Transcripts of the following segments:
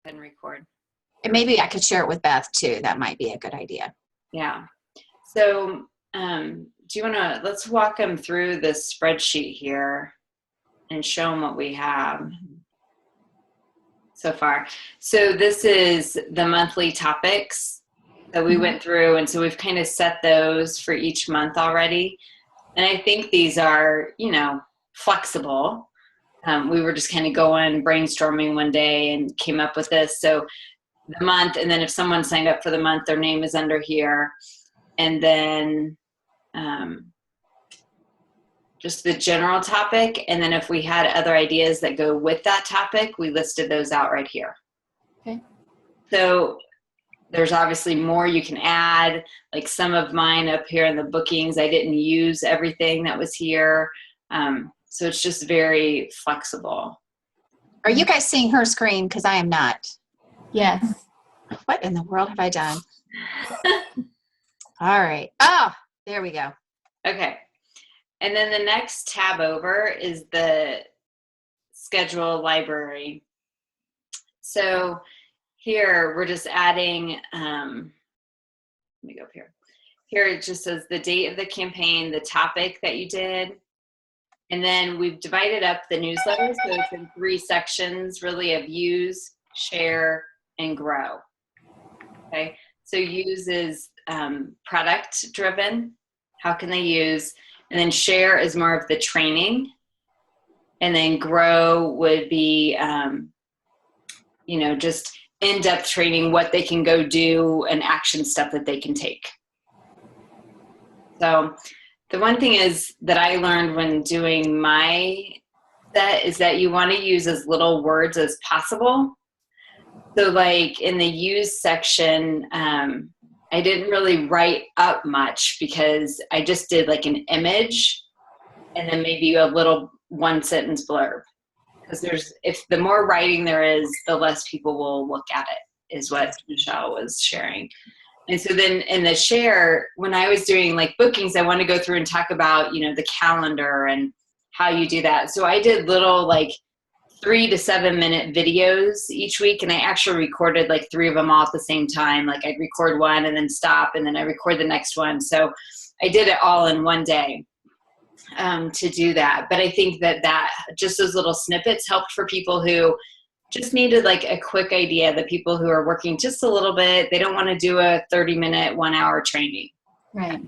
and record. And maybe I could share it with Beth too. That might be a good idea. Yeah. So do you want to, let's walk them through this spreadsheet here and show them what we have so far. So this is the monthly topics that we went through. And so we've kind of set those for each month already. And I think these are, you know, flexible. We were just kind of going brainstorming one day and came up with this. So the month, and then if someone signed up for the month, their name is under here. And then just the general topic. And then if we had other ideas that go with that topic, we listed those out right here. Okay. So there's obviously more you can add, like some of mine up here in the bookings. I didn't use everything that was here. So it's just very flexible. Are you guys seeing her screen? Because I am not. Yes. What in the world have I done? All right. Oh, there we go. Okay. And then the next tab over is the schedule library. So here we're just adding, let me go up here. Here it just says the date of the campaign, the topic that you did. And then we've divided up the newsletter. So it's in 3 sections really of use, share, and grow. Okay. So use is product driven. How can they use? And then share is more of the training. And then grow would be, you know, just in-depth training, what they can go do, and action stuff that they can take. So the one thing is that I learned when doing my set is that you want to use as little words as possible. So like in the use section, I didn't really write up much because I just did like an image and then maybe a little 1-sentence blurb. Because if the more writing there is, the less people will look at it, is what Michelle was sharing. And so then in the share, when I was doing like bookings, I want to go through and talk about, you know, the calendar and how you do that. So I did little like 3 to 7 minute videos each week. And I actually recorded like 3 of them all at the same time. Like I'd record one and then stop and then I record the next one. So I did it all in one day to do that. But I think that just those little snippets helped for people who just needed like a quick idea, the people who are working just a little bit, they don't want to do a 30-minute, 1-hour training. Right.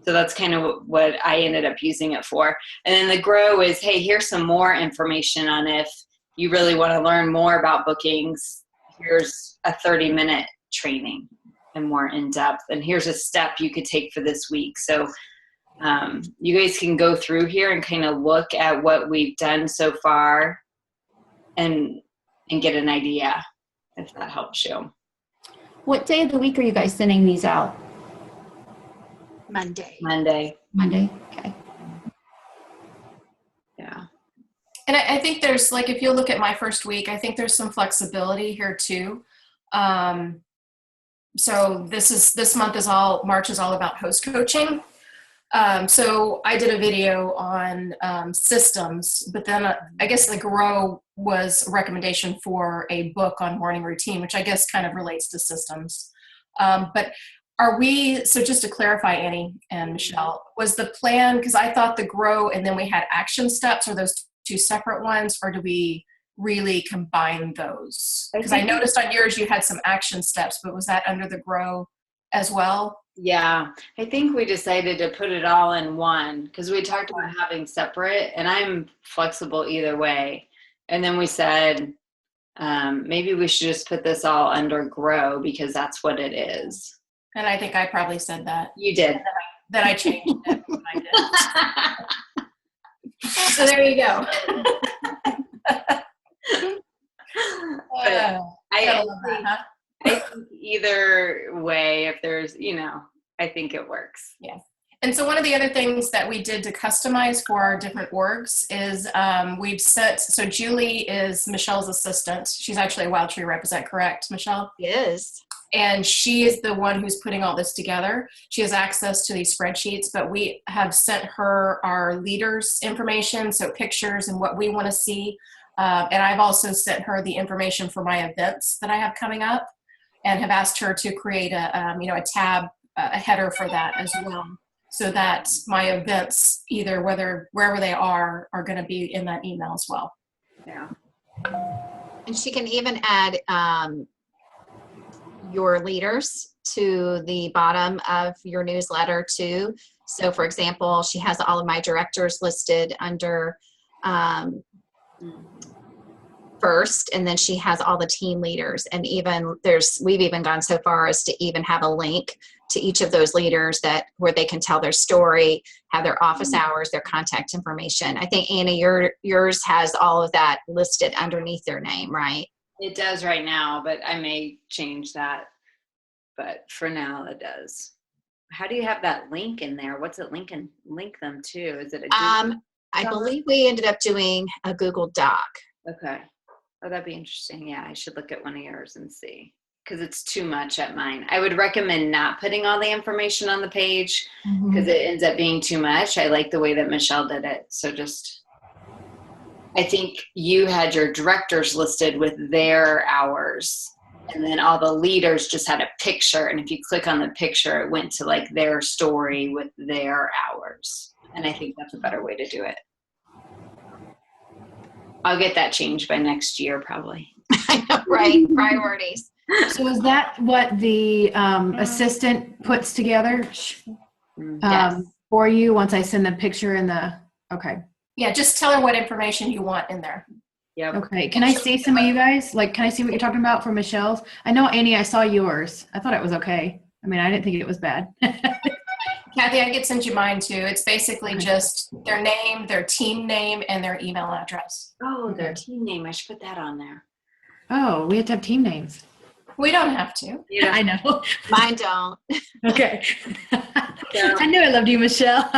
So that's kind of what I ended up using it for. And then the grow is, hey, here's some more information on if you really want to learn more about bookings. Here's a 30-minute training and more in depth. And here's a step you could take for this week. So you guys can go through here and kind of look at what we've done so far and get an idea, if that helps you. What day of the week are you guys sending these out? Monday. Monday. Okay. Yeah. And I think there's, like, if you look at my first week, I think there's some flexibility here too. So March is all about host coaching. So I did a video on systems, but then I guess the grow was a recommendation for a book on morning routine, which I guess kind of relates to systems. But so just to clarify, Annie and Michelle, was the plan, because I thought the grow and then we had action steps, are those 2 separate ones, or do we really combine those? Because I noticed on yours you had some action steps, but was that under the grow as well? Yeah, I think we decided to put it all in one because we talked about having separate, and I'm flexible either way. And then we said, maybe we should just put this all under grow because that's what it is. And I think I probably said that. You did. Then I changed it when I did. So there you go. I think either way, if there's, I think it works. Yeah. And so one of the other things that we did to customize for our different orgs is so Julie is Michelle's assistant. She's actually a Wild Tree rep. Is that correct, Michelle? Yes. And she is the one who's putting all this together. She has access to these spreadsheets, but we have sent her our leaders information, so pictures and what we want to see. And I've also sent her the information for my events that I have coming up, and have asked her to create a tab, a header for that as well, so that my events, either wherever they are going to be in that email as well. Yeah. And she can even add your leaders to the bottom of your newsletter too. So for example, she has all of my directors listed under first, and then she has all the team leaders, and even we've even gone so far as to even have a link to each of those leaders where they can tell their story, have their office hours, their contact information. I think Anna, yours has all of that listed underneath their name, right? It does right now, but I may change that. But for now, it does. How do you have that link in there? What's it link them to? Is it a Google I Doc? believe we ended up doing a Google Doc. Okay. Oh, that'd be interesting. Yeah, I should look at one of yours and see, because it's too much at mine. I would recommend not putting all the information on the page because it ends up being too much. I like the way that Michelle did it. So I think you had your directors listed with their hours, and then all the leaders just had a picture. And if you click on the picture, it went to like their story with their hours. And I think that's a better way to do it. I'll get that changed by next year, probably. I know, right? Priorities. So is that what the assistant puts together Yes. for you once I send the picture in the, okay. Yeah, just tell her what information you want in there. Yep. Okay. Can I see some of you guys? Like, can I see what you're talking about for Michelle's? I know, Annie, I saw yours. I thought it was okay. I mean, I didn't think it was bad. Kathy, I could send you mine too. It's basically just their name, their team name, and their email address. Oh, their team name. I should put that on there. Oh, we have to have team names. We don't have to. Yeah. I know. Mine don't. Okay. I knew I loved you, Michelle.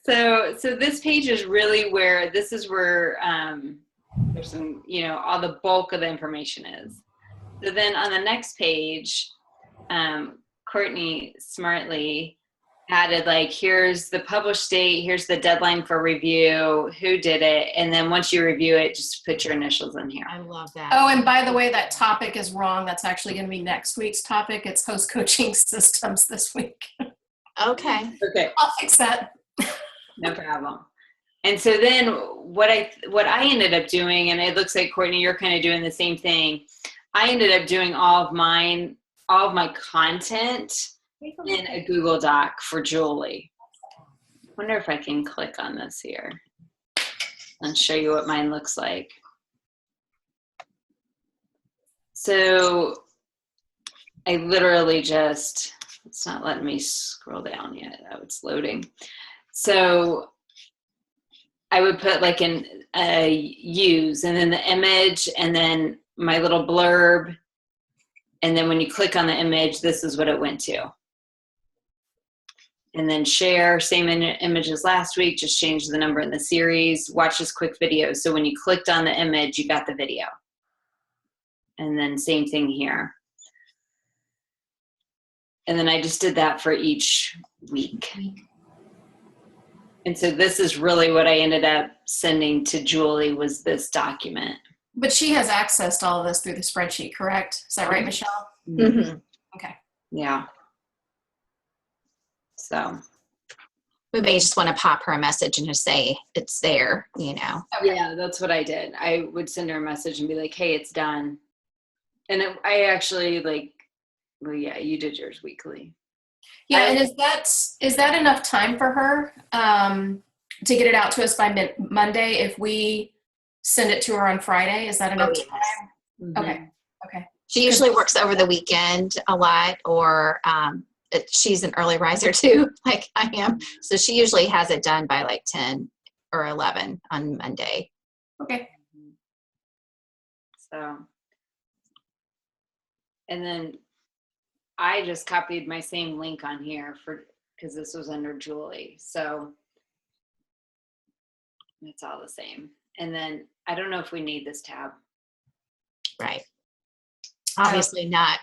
So this page is really where there's some, all the bulk of the information is. So then on the next page, Courtney smartly added like, here's the published date, here's the deadline for review, who did it, and then once you review it, just put your initials in here. I love that. Oh, and by the way, that topic is wrong. That's actually going to be next week's topic. It's host coaching systems this week. Okay. Okay. I'll fix that. No problem. And so then what I ended up doing, and it looks like Courtney, you're kind of doing the same thing. I ended up doing all of my content in a Google Doc for Julie. Wonder if I can click on this here and show you what mine looks like. So I literally it's not letting me scroll down yet. Oh, it's loading. So I would put like use, and then the image, and then my little blurb. And then when you click on the image, this is what it went to. And then share, same image as last week, just change the number in the series, watch this quick video. So when you clicked on the image, you got the video. And then same thing here. And then I just did that for each week. And so this is really what I ended up sending to Julie, was this document. But she has access to all of this through the spreadsheet, correct? Is that right, Michelle? Mm-hmm. Okay. Yeah. So. We may just want to pop her a message and just say it's there, Okay. Yeah, that's what I did. I would send her a message and be like, hey, it's done. And I actually you did yours weekly. Yeah, and is that enough time for her to get it out to us by Monday if we send it to her on Friday? Is that enough time? Mm-hmm. Okay. She usually works over the weekend a lot, or she's an early riser too, like I am. So she usually has it done by like 10 or 11 on Monday. Okay. So, and then I just copied my same link on here because this was under Julie. So it's all the same. And then I don't know if we need this tab. Right. Obviously not.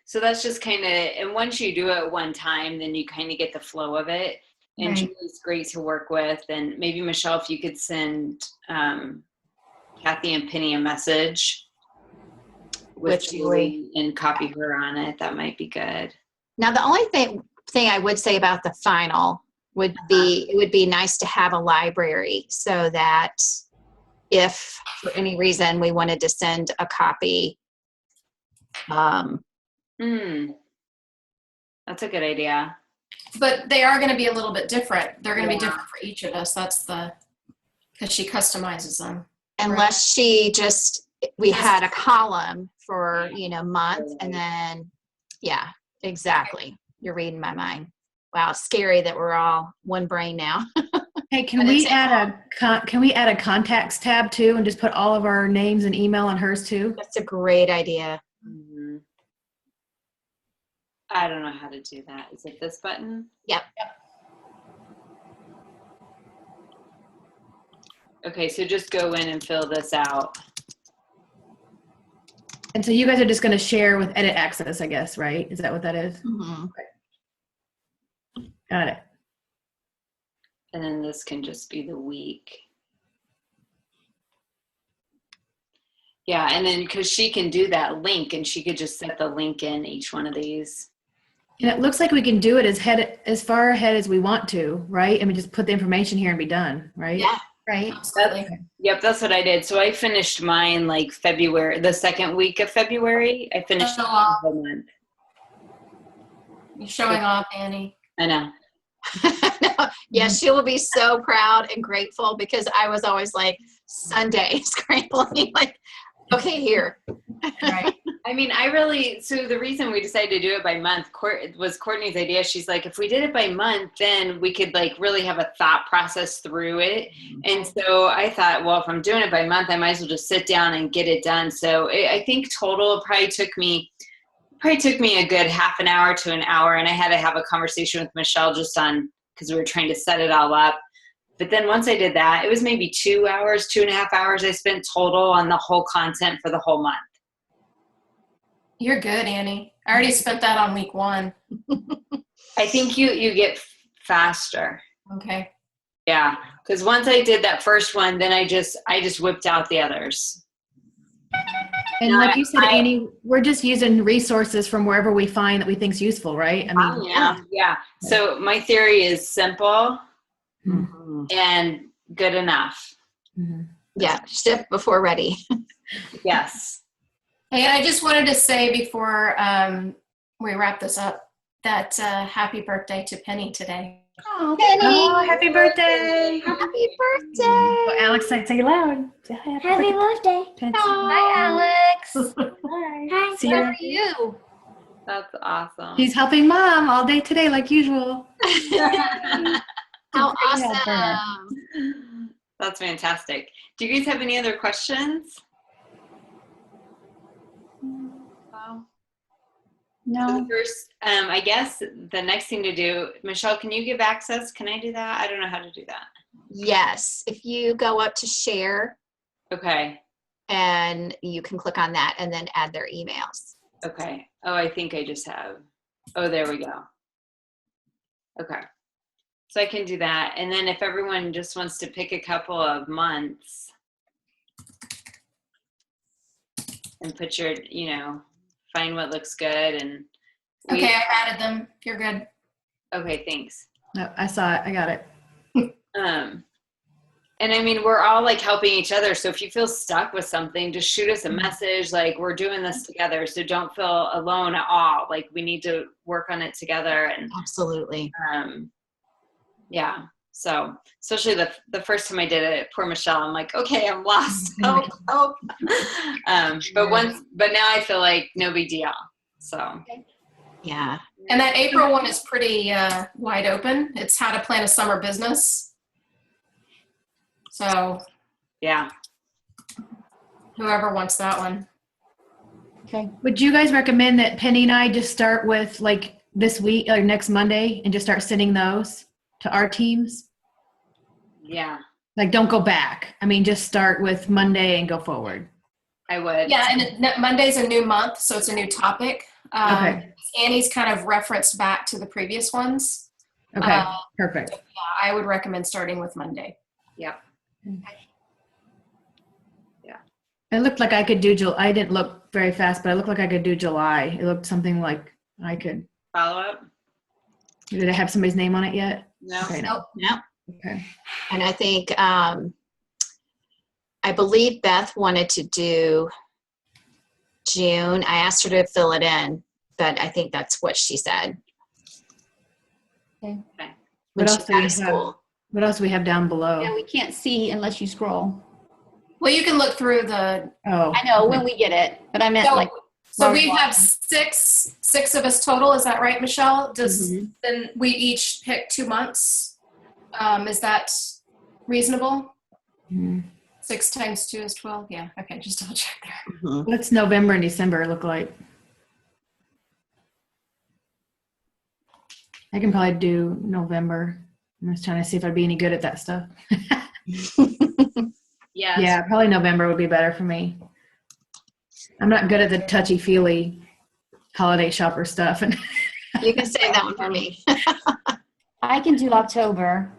So that's just kind of, and once you do it one time, then you kind of get the flow of it. And Right. Julie's great to work with. And maybe Michelle, if you could send Kathy and Penny a message with With Julie. and copy her on it, that might be good. Now, the only thing I would say about the final would be, it would be nice to have a library so that if for any reason we wanted to send a copy, That's a good idea. But they are going to be a little bit different. They're going to be different for each of us. That's because she customizes them. unless she just, we had a column for, month, and then, yeah, exactly. You're reading my mind. Wow, it's scary that we're all one brain now. Hey, can But we it's- add a contacts tab too, and just put all of our names and email on hers too? That's a great idea. Mhm. I don't know how to do that. Is it this button? Yep. Okay, so just go in and fill this out. And so you guys are just going to share with edit access, I guess, right? Is that what that is? Mhm. Got it. And then this can just be the week. Yeah, and then because she can do that link, and she could just set the link in each one of these. And it looks like we can do it as far ahead as we want to, right? And we just put the information here and be done, right? Yeah. Right. Absolutely. Yep, that's what I did. So I finished mine like February, the second week of February. I finished Oh, the wow. whole month. You're showing off, Annie. I know. Yeah, she will be so proud and grateful, because I was always like Sunday scrambling, like, okay, here. Right. I mean, so the reason we decided to do it by month was Courtney's idea. She's like, if we did it by month, then we could like really have a thought process through it. And so I thought, well, if I'm doing it by month, I might as well just sit down and get it done. So I think total probably took me a good half an hour to an hour. And I had to have a conversation with Michelle just because we were trying to set it all up. But then once I did that, it was maybe 2 hours, 2.5 hours I spent total on the whole content for the whole month. You're good, Annie. I already spent that on week 1. I think you get faster. Okay. Yeah. Because once I did that first one, then I just whipped out the others. And No, like you said, I- Annie, we're just using resources from wherever we find that we think's useful, right? I mean, Yeah. So my theory is simple Mhm. and good enough. mhm. Yeah, ship before ready. Yes. Hey, I just wanted to say before we wrap this up that happy birthday to Penny today. Oh, Oh, happy birthday. Happy birthday. Well, Alex, say it loud. Say Happy birthday. Hi, Alex. Hi. See How you. are you? That's awesome. She's helping mom all day today, like usual. How Great helper. awesome. That's fantastic. Do you guys have any other questions? So No. the first, I guess the next thing to do, Michelle, can you give access? Can I do that? I don't know how to do that. Yes, if you go up to share, Okay. and you can click on that and then add their emails. Okay. Oh, I think I just have. Oh, there we go. Okay. So I can do that. And then if everyone just wants to pick a couple of months and put your, find what looks good and. Okay, I added them. You're good. Okay, thanks. No, I saw it. I got it. And I mean, we're all like helping each other. So if you feel stuck with something, just shoot us a message. Like, we're doing this together. So don't feel alone at all. Like, we need to work on it together. And Absolutely. yeah. So especially the first time I did it, poor Michelle, I'm like, okay, I'm lost. Help. But now I feel like no big deal. So. Yeah. And that April one is pretty wide open. It's how to plan a summer business. So Yeah. whoever wants that one. Okay. Would you guys recommend that Penny and I just start with like this week or next Monday and just start sending those to our teams? Yeah, Like, don't go back. I mean, just start with Monday and go forward. I would. Yeah, and Monday's a new month, so it's a new topic. Okay. Annie's kind of referenced back to the previous ones. Okay, perfect. I would recommend starting with Monday. Yep. It looked like I could do I didn't look very fast, but it looked like I could do July. It looked something like I could. Follow up? Did it have somebody's name on it yet? No. Okay, no. Nope. Nope. Okay. And I think, I believe Beth wanted to do June. I asked her to fill it in, but I think that's what she said. Okay. Okay. When What she's else do out we of have? school. What else do we have down below? Yeah, we can't see unless you scroll. Well, you can look through the. Oh, I know okay. when we get it, but I meant So, like. so while we we're have six of us total. Is that right, Michelle? Does Mhm. then we each pick 2 months? Is that reasonable? Mhm. 6 times 2 is 12. Yeah. Okay. Just double check there. Mhm. What's November and December look like? I can probably do November. I'm just trying to see if I'd be any good at that stuff. Yes. Yeah, probably November would be better for me. I'm not good at the touchy-feely holiday shopper stuff. And You can save that one for me. I can do October.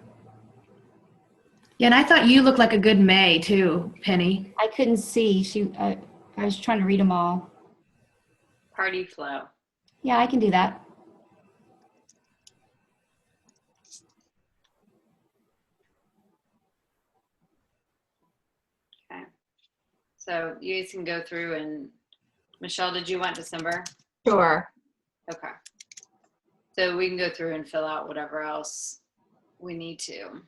yeah, and I thought you looked like a good May too, Penny. I couldn't see. I was trying to read them all. Party flow. Yeah, I can do that. Okay. So you guys can go through and Michelle, did you want December? Sure. Okay. So we can go through and fill out whatever else we need to.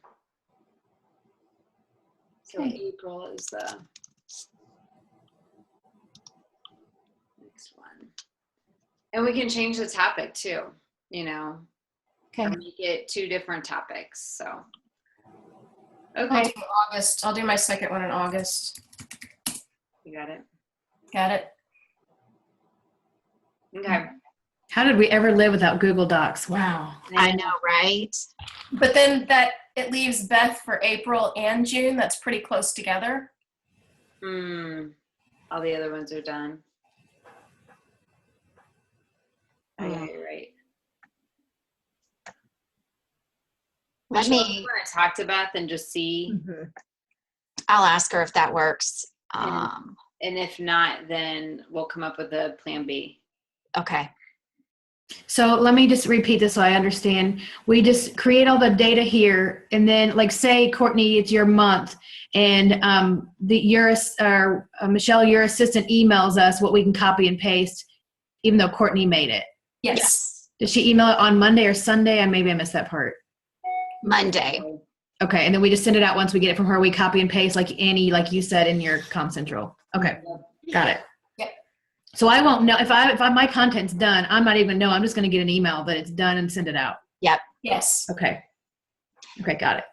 So Okay. April is the next one. And we can change the topic too, you know, Okay. or make it 2 different topics. So, I'll okay, do August. I'll do my second one in August. you got it. Got it. Okay. How did we ever live without Google Docs? Wow. I know, right? But then it leaves Beth for April and June. That's pretty close together. All the other ones are done. Oh, yeah, Mm. you're right. Let Michelle, me, you want to talk to Beth and just see, I'll ask her if that works. and if not, then we'll come up with a plan B. Okay. So let me just repeat this so I understand. We just create all the data here, and then, like, say, Courtney, it's your month, and Michelle, your assistant, emails us what we can copy and paste, even though Courtney made it. Yes. Does she email it on Monday or Sunday? Maybe I missed that part. Monday. Okay, and then we just send it out once we get it from her. We copy and paste, like Annie, like you said in your Com Central. Okay, got it. Yep. So I won't know if my content's done. I'm not even know. I'm just going to get an email that it's done and send it out. Yes. Okay. Okay, got it.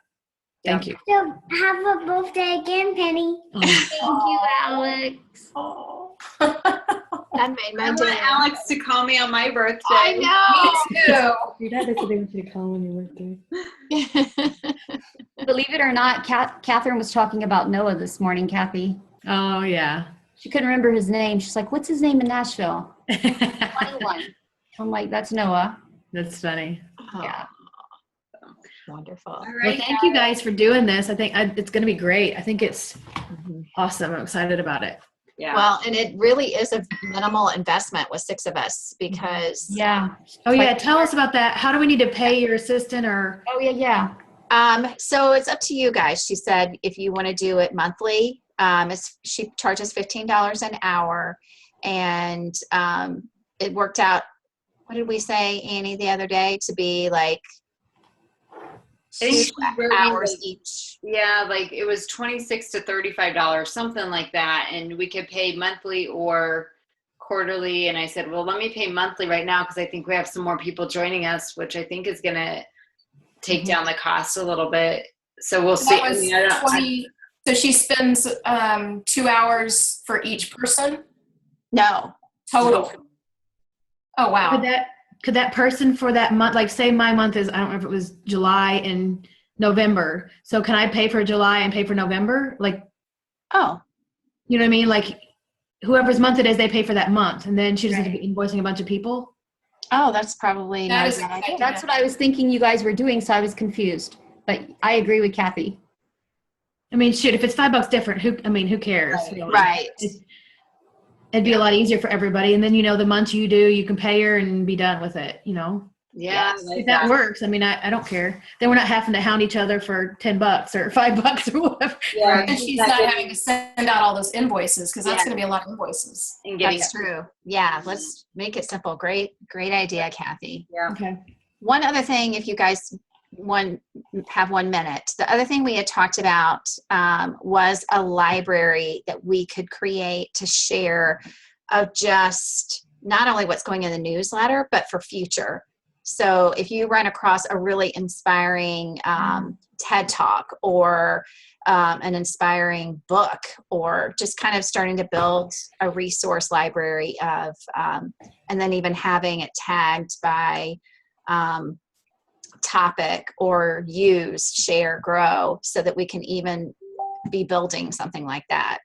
Thank you. So have a birthday again, Penny. Thank you, Alex. Oh. That made my I day. want Alex to call me on my birthday. I Me too. Your dad said they want you to call on your birthday. know. Believe it or not, Catherine was talking about Noah this morning, Kathy. Oh, yeah. She couldn't remember his name. She's like, what's his name in Nashville? 21. I'm like, that's Noah. That's funny. Yeah. Wonderful. All Well, right. thank you guys for doing this. I think it's going to be great. I think it's awesome. I'm excited about it. Yeah. Well, and it really is a minimal investment with 6 of us because Yeah. Oh, yeah. Tell us about that. How do we need to pay your assistant or? Oh, yeah. so it's up to you guys. She said if you want to do it monthly, she charges $15 an hour, and it worked out. What did we say, Annie, the other day? To be like I think 2 she wrote me, hours like, each. yeah, like it was $26 to $35, something like that, and we could pay monthly or quarterly. And I said, well, let me pay monthly right now because I think we have some more people joining us, which I think is going to take down the cost a little bit. So we'll see. That was 20. So she spends 2 hours for each person No. total. Oh wow. Could that person for that month, like say my month is, I don't know if it was July and November. So can I pay for July and pay for November? Like, Oh. you know what I mean? Like whoever's month it is, they pay for that month. And then she doesn't have to be invoicing a bunch of people. Oh, that's probably That not is a bad idea. That's what I was thinking you guys were doing, so I was confused. But I agree with Kathy. I mean, shoot, if it's $5 different, who cares? Right. Really? Right. It'd be a lot easier for everybody. And then, the months you do, you can pay her and be done with it, Yeah, Yes. I like If that works, I don't care. Then we're not having to hound each other for $10 or $5 or whatever. Yeah, And she's not having to send out all those invoices because that's Yeah. going to be a lot of invoices. and getting That's true. Yeah, let's make it simple. Great idea, Kathy. Yeah. Okay. One other thing, if you guys have 1 minute, the other thing we had talked about was a library that we could create to share of just not only what's going in the newsletter, but for future. So if you run across a really inspiring TED Talk or an inspiring book, or just kind of starting to build a resource library of, and then even having it tagged by topic or use, share, grow, so that we can even be building something like that.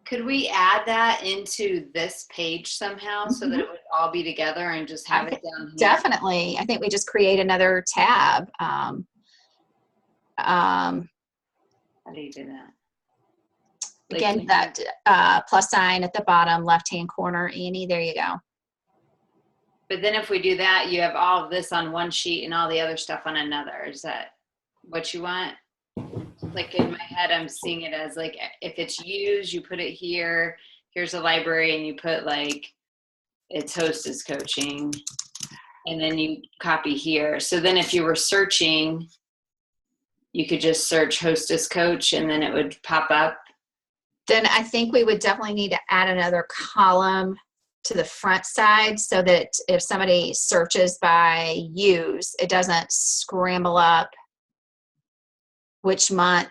Could we add that into this page somehow so that it would all be together and just have it down here? Definitely. I think we just create another tab. How do you do that? Like, Again, that plus sign at the bottom left-hand corner, Annie, there you go. But then if we do that, you have all of this on one sheet and all the other stuff on another. Is that what you want? Like in my head, I'm seeing it as like, if it's used, you put it here. Here's a library and you put like, it's hostess coaching. And then you copy here. So then if you were searching, you could just search hostess coach and then it would pop up. Then I think we would definitely need to add another column to the front side so that if somebody searches by use, it doesn't scramble up which month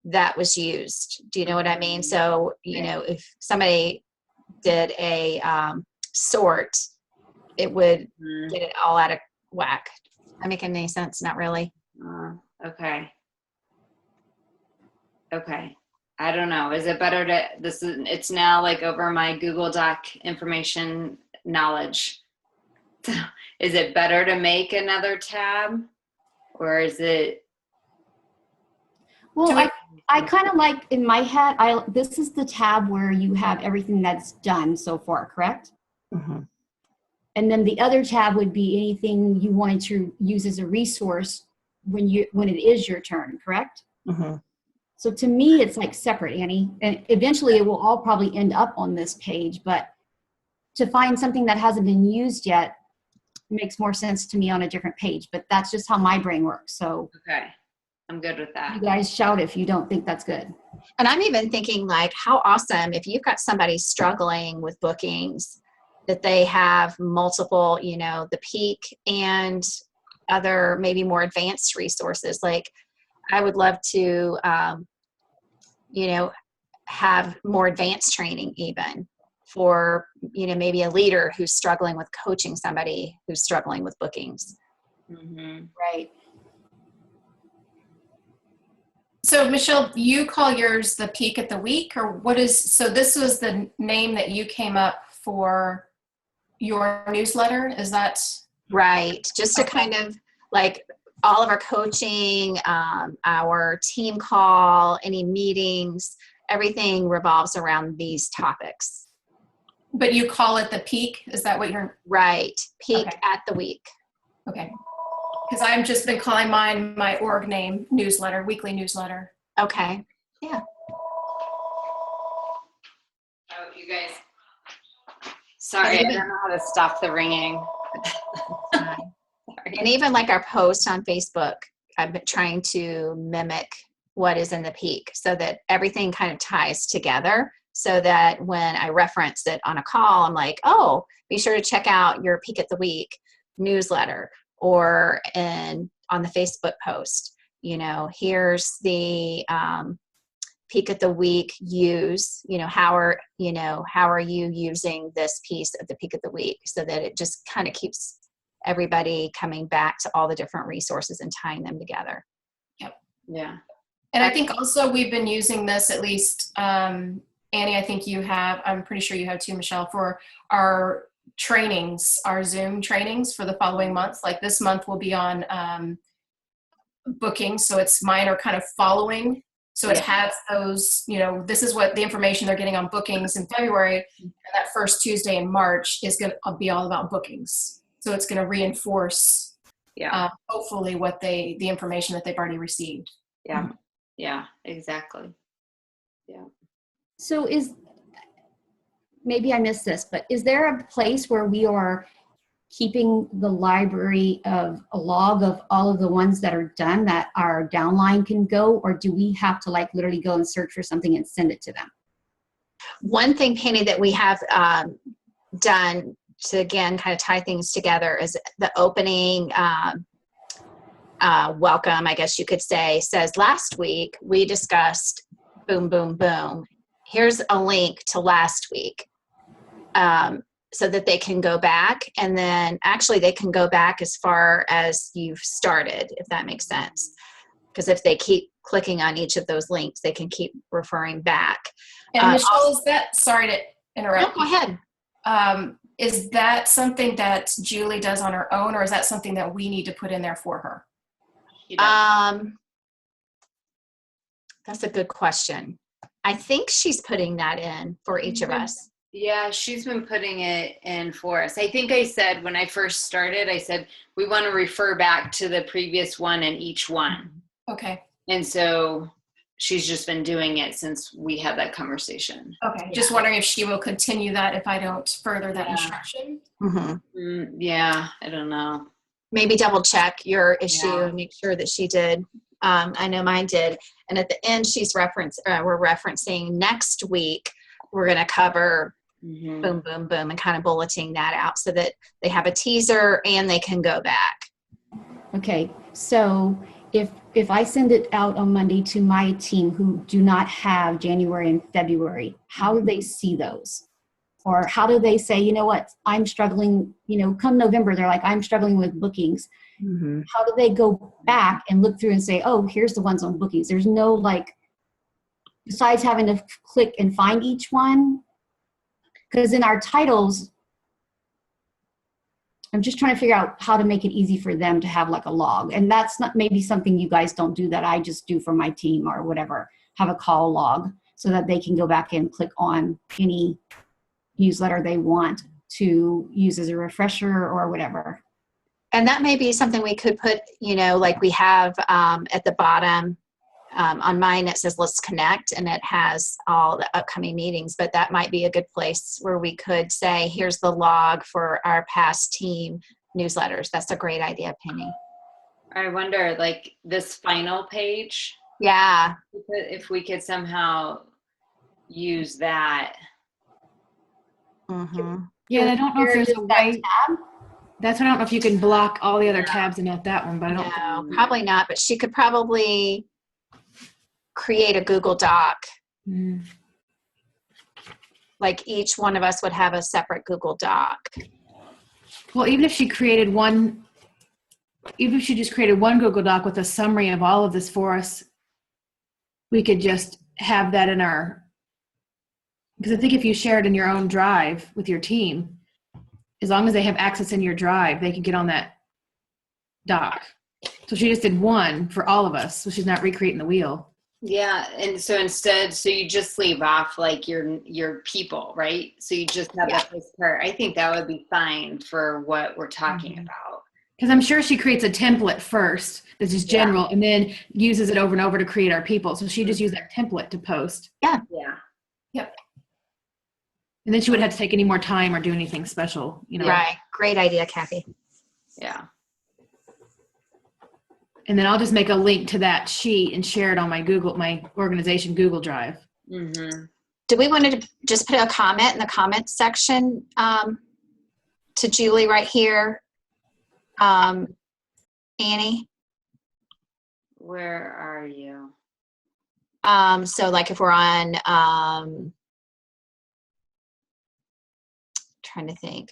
that was used. Do you know what I mean? So, if somebody did a sort, it would get it all out of whack. Am I making any sense? Not really. Okay. I don't know. Is it better to, it's now like over my Google Doc information knowledge. Is it better to make another tab or is it? Well, I kind of like, in my head, this is the tab where you have everything that's done so far, correct? Mm-hmm. And then the other tab would be anything you wanted to use as a resource when it is your turn, correct? Mm-hmm. So to me, it's like separate, Annie. And eventually it will all probably end up on this page, but to find something that hasn't been used yet makes more sense to me on a different page. But that's just how my brain works. So Okay. I'm good with that. you guys shout if you don't think that's good. And I'm even thinking, like, how awesome if you've got somebody struggling with bookings, that they have multiple, the Peak and other maybe more advanced resources. Like, I would love to, have more advanced training even for, maybe a leader who's struggling with coaching somebody who's struggling with bookings. Mm-hmm. Right. So Michelle, you call yours the Peak at the Week, or so this was the name that you came up for your newsletter? Is that? Right. Just to kind of like all of our coaching, our team call, any meetings, everything revolves around these topics. But you call it the Peak? Is that what you're? Right. Peak Okay. at the Week. Okay. Because I've just been calling mine my org name newsletter, weekly newsletter. Okay. Yeah. Oh, you guys. Sorry, I don't know how to stop the ringing. Sorry. And even like our post on Facebook, I've been trying to mimic what is in the Peak so that everything kind of ties together, so that when I reference it on a call, I'm like, oh, be sure to check out your Peak at the Week newsletter, or on the Facebook post, here's the Peak at the Week use, how are you using this piece of the Peak at the Week, so that it just kind of keeps everybody coming back to all the different resources and tying them together. Yep. Yeah. And I think also we've been using this, at least, Annie, I think you have, I'm pretty sure you have too, Michelle, for our trainings, our Zoom trainings for the following months. Like this month will be on booking. So mine are kind of following. So it has those, this is what the information they're getting on bookings in February. And that first Tuesday in March is going to be all about bookings. So it's going to reinforce, hopefully, the information that they've already received. Yeah. Yeah, exactly. Yeah. So maybe I missed this, but is there a place where we are keeping the library of a log of all of the ones that are done that our downline can go, or do we have to like literally go and search for something and send it to them? One thing, Penny, that we have done to, again, kind of tie things together is the opening welcome, I guess you could say, says last week we discussed boom, boom, boom. Here's a link to last week. So that they can go back, and then actually they can go back as far as you've started, if that makes sense. Because if they keep clicking on each of those links, they can keep referring back. And Michelle, is that, sorry to interrupt. No, go ahead. Is that something that Julie does on her own, or is that something that we need to put in there for her? That's a good question. I think she's putting that in for each of us. Yeah, she's been putting it in for us. I think I said when I first started, I said, we want to refer back to the previous one and each one. Okay. And so she's just been doing it since we had that conversation. Okay. Just wondering if she will continue that if I don't further that instruction. Mm-hmm. Yeah, I don't know. Maybe double check your issue and make sure that she did. I know mine did. And at the end, we're referencing next week, we're going to cover boom, boom, boom, and kind of bulleting that out so that they have a teaser and they can go back. Okay, so if I send it out on Monday to my team who do not have January and February, how do they see those? Or how do they say, you know what, I'm struggling, come November, they're like, I'm struggling with bookings. Mm-hmm. How do they go back and look through and say, oh, here's the ones on bookings? There's no besides having to click and find each one, because in our titles, I'm just trying to figure out how to make it easy for them to have like a log. And that's not maybe something you guys don't do that I just do for my team or whatever, have a call log so that they can go back and click on any newsletter they want to use as a refresher or whatever. And that may be something we could put, like we have at the bottom. On mine, it says, let's connect, and it has all the upcoming meetings, but that might be a good place where we could say, here's the log for our past team newsletters. That's a great idea, Penny. I wonder, this final page. Yeah. If we could somehow use that. Mm-hmm. Yeah, and I don't know if there's a way. That's why I don't know if you can block all the other tabs and not that one, but I don't. No, probably not, but she could probably create a Google Doc. Like each one of us would have a separate Google Doc. Well, even if she just created one Google Doc with a summary of all of this for us, we could just have that in because I think if you share it in your own drive with your team, as long as they have access in your drive, they can get on that doc. So she just did one for all of us, so she's not recreating the wheel. Yeah, and so instead, you just leave off your people, right? So you just have that first part. I think that would be fine for what we're talking about. Because I'm sure she creates a template first that's just general, and then uses it over and over to create our people. So she just used that template to post. Yeah. Yeah. Yep. And then she wouldn't have to take any more time or do anything special, Right. Great idea, Kathy. Yeah. And then I'll just make a link to that sheet and share it on my organization Google Drive. Mm-hmm. Do we want to just put a comment in the comments section to Julie right here? Annie? Where are you? So if we're on, trying to think.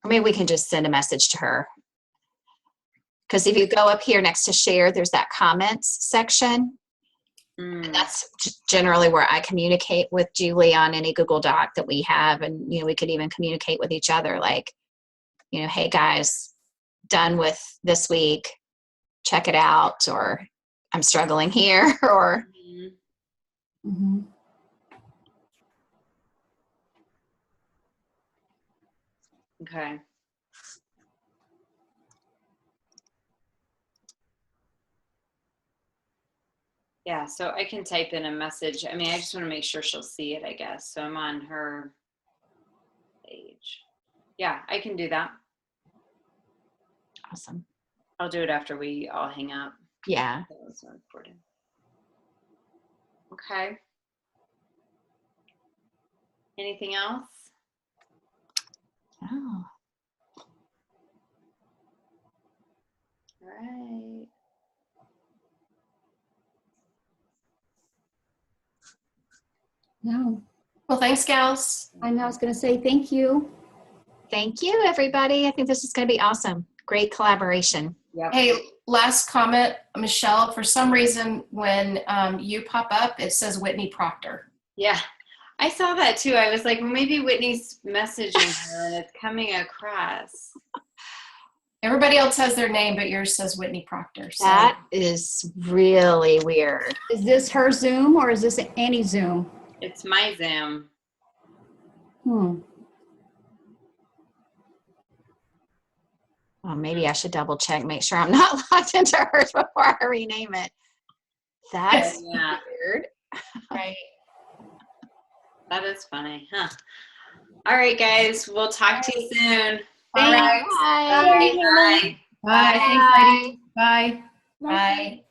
Or maybe we can just send a message to her. Because if you go up here next to share, there's that comments section. And Mhm. That's generally where I communicate with Julie on any Google Doc that we have. And, we could even communicate with each other like, hey guys, done with this week, check it out, or I'm struggling here, or Mhm. Mhm. Okay. Yeah, so I can type in a message. I mean, I just want to make sure she'll see it, I guess. So I'm on her page. Yeah, I can do that. awesome. I'll do it after we all hang up. Yeah. That was so important. Okay. Anything else? Oh, All right. No, Well, thanks, gals. I know. I was going to say thank you. thank you, everybody. I think this is going to be awesome. Great collaboration. Yep. Hey, last comment, Michelle, for some reason, when you pop up, it says Whitney Proctor. Yeah, I saw that too. I was like, well, maybe Whitney's messaging her and it's coming across. Everybody else has their name, but yours says Whitney Proctor. So. That is really weird. Is this her Zoom or is this any Zoom? It's my Zoom. Well, maybe I should double check, make sure I'm not logged into hers before I rename it. That's Yeah, weird. Right. that is funny, huh? All right, guys, we'll talk to you soon. All right. Bye. Bye. Bye. Thanks, Heidi. Bye. Bye.